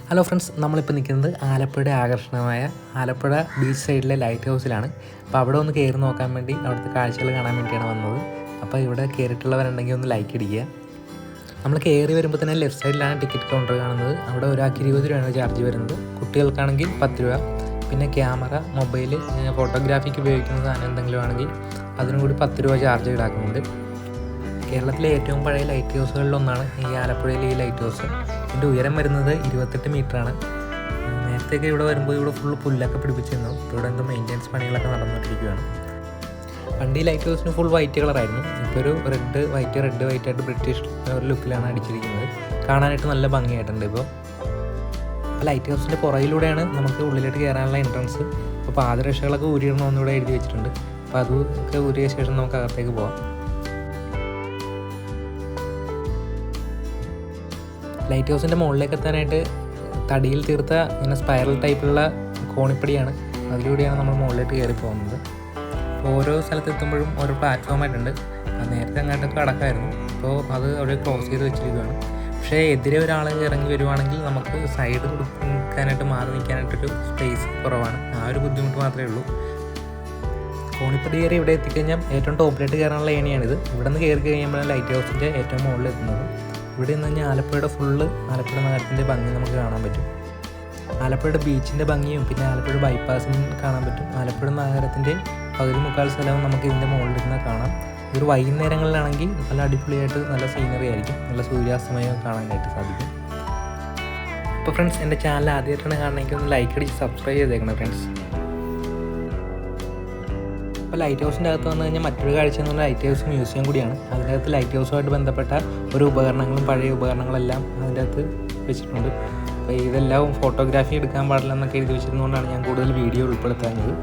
Hello friends, നമ്മളിപ്പോൾ നിൽക്കുന്നത് ആലപ്പുഴയുടെ ആകർഷണമായ Alappuzha beach സൈഡിലെ ലൈറ്റ് ഹൗസിലാണ്. അപ്പോൾ അവിടെ ഒന്ന് കയറി നോക്കാൻ വേണ്ടി, അവിടുത്തെ കാഴ്ചകൾ കാണാൻ വേണ്ടിയാണ് വന്നത്. അപ്പോൾ ഇവിടെ കയറിയിട്ടുള്ളവരുണ്ടെങ്കിൽ ഒന്ന് ലൈക്ക് അടിക്കുക. നമ്മൾ കയറി വരുമ്പോൾ തന്നെ ലെഫ്റ്റ് സൈഡിലാണ് ടിക്കറ്റ് കൗണ്ടർ കാണുന്നത്. അവിടെ ഒരാൾക്ക് 20 രൂപയാണ് ചാർജ് വരുന്നത്. കുട്ടികൾക്കാണെങ്കിൽ 10 രൂപ. പിന്നെ ക്യാമറ, മൊബൈൽ, ഫോട്ടോഗ്രാഫിക്ക് ഉപയോഗിക്കുന്ന സാധനം എന്തെങ്കിലും ആണെങ്കിൽ അതിനും കൂടി 10 രൂപ ചാർജ് ഈടാക്കുന്നുണ്ട്. കേരളത്തിലെ ഏറ്റവും പഴയ ലൈറ്റ് ഹൗസുകളിലൊന്നാണ് ഈ ആലപ്പുഴയിലെ ഈ ലൈറ്റ് ഹൗസ്. ഇതിൻ്റെ ഉയരം വരുന്നത് 28 മീറ്ററാണ്. നേരത്തെയൊക്കെ ഇവിടെ വരുമ്പോൾ ഇവിടെ ഫുള്ള് പുല്ലൊക്കെ പിടിപ്പിച്ചിരുന്നു. ഇപ്പോൾ ഇവിടെ എന്തോ മെയിൻ്റെനൻസ് പണികളൊക്കെ നടന്നുകൊണ്ടിരിക്കുകയാണ്. പണ്ട് ഈ ലൈറ്റ് ഹൗസിന് ഫുൾ വൈറ്റ് കളറായിരുന്നു. ഇപ്പോൾ ഒരു റെഡ് വൈറ്റ് ആയിട്ട് ബ്രിട്ടീഷ് ഒരു ലുക്കിലാണ് അടിച്ചിരിക്കുന്നത്. കാണാനായിട്ട് നല്ല ഭംഗിയായിട്ടുണ്ട്. ഇപ്പോൾ ലൈറ്റ് ഹൗസിൻ്റെ പുറകിലൂടെയാണ് നമുക്ക് ഉള്ളിലോട്ട് കയറാനുള്ള എൻട്രൻസ്. അപ്പോൾ പാദരക്ഷകളൊക്കെ ഊരിയിടണമെന്ന് ഇവിടെ എഴുതി വെച്ചിട്ടുണ്ട്. അപ്പോൾ അതൊക്കെ ഊരിയ ശേഷം നമുക്ക് അകത്തേക്ക് പോകാം. ലൈറ്റ് ഹൗസിൻ്റെ മുകളിലേക്ക് എത്താനായിട്ട് തടിയിൽ തീർത്ത ഇങ്ങനെ സ്പൈറൽ ടൈപ്പിലുള്ള കോണിപ്പടിയാണ്. അതിലൂടെയാണ് നമ്മൾ മുകളിലേക്ക് കയറി പോകുന്നത്. ഓരോ സ്ഥലത്തെത്തുമ്പോഴും ഓരോ പ്ലാറ്റ്ഫോമായിട്ടുണ്ട്. നേരത്തെ അങ്ങോട്ടൊക്കെ അടക്കമായിരുന്നു. അപ്പോൾ അത് അവിടെ ക്ലോസ് ചെയ്ത് വെച്ചിരിക്കുകയാണ്. പക്ഷേ എതിരെ ഒരാൾ ഇറങ്ങി വരുവാണെങ്കിൽ നമുക്ക് സൈഡ് കൊടുക്കാനായിട്ട് മാറി നിൽക്കാനായിട്ടൊരു സ്പേസ് കുറവാണ്. ആ ഒരു ബുദ്ധിമുട്ട് മാത്രമേ ഉള്ളൂ. കോണിപ്പടി കയറി ഇവിടെ എത്തിക്കഴിഞ്ഞാൽ ഏറ്റവും ടോപ്പിലായിട്ട് കയറാനുള്ള ഏണിയാണിത്. ഇവിടെ നിന്ന് കയറി കഴിയുമ്പോഴാണ് ലൈറ്റ് ഹൗസിൻ്റെ ഏറ്റവും മുകളിൽ എത്തുന്നത്. ഇവിടെ നിന്ന് കഴിഞ്ഞാൽ ആലപ്പുഴയുടെ ആലപ്പുഴ നഗരത്തിൻ്റെ ഭംഗി നമുക്ക് കാണാൻ പറ്റും. ആലപ്പുഴയുടെ ബീച്ചിൻ്റെ ഭംഗിയും പിന്നെ ആലപ്പുഴ ബൈപ്പാസിനും കാണാൻ പറ്റും. ആലപ്പുഴ നഗരത്തിൻ്റെ പകുതി മുക്കാൽ സ്ഥലവും നമുക്ക് ഇതിൻ്റെ മുകളിലിരുന്ന് കാണാം. ഇതൊരു വൈകുന്നേരങ്ങളിലാണെങ്കിൽ നല്ല അടിപൊളിയായിട്ട് നല്ല സീനറി ആയിരിക്കും. നല്ല സൂര്യാസ്തമയം കാണാനായിട്ട് സാധിക്കും. അപ്പോൾ ഫ്രണ്ട്സ്, എൻ്റെ ചാനൽ ആദ്യമായിട്ടാണ് കാണണമെങ്കിൽ ഒന്ന് ലൈക്ക് അടിച്ച് സബ്സ്ക്രൈബ് ചെയ്തേക്കണം ഫ്രണ്ട്സ്. അപ്പോൾ ലൈറ്റ് ഹൗസിൻ്റെ അകത്ത് വന്നു കഴിഞ്ഞാൽ മറ്റൊരു കാഴ്ച എന്ന് പറഞ്ഞാൽ ലൈറ്റ് ഹൗസ് മ്യൂസിയം കൂടിയാണ്. അതിനകത്ത് ലൈറ്റ് ഹൗസുമായിട്ട് ബന്ധപ്പെട്ട ഒരു ഉപകരണങ്ങളും പഴയ ഉപകരണങ്ങളെല്ലാം അതിൻ്റെ അകത്ത് വെച്ചിട്ടുണ്ട്. അപ്പോൾ ഇതെല്ലാം ഫോട്ടോഗ്രാഫി എടുക്കാൻ പാടില്ല എന്നൊക്കെ എഴുതി വെച്ചിരുന്നതുകൊണ്ടാണ് ഞാൻ കൂടുതൽ വീഡിയോ ഉൾപ്പെടുത്താഞ്ഞത്.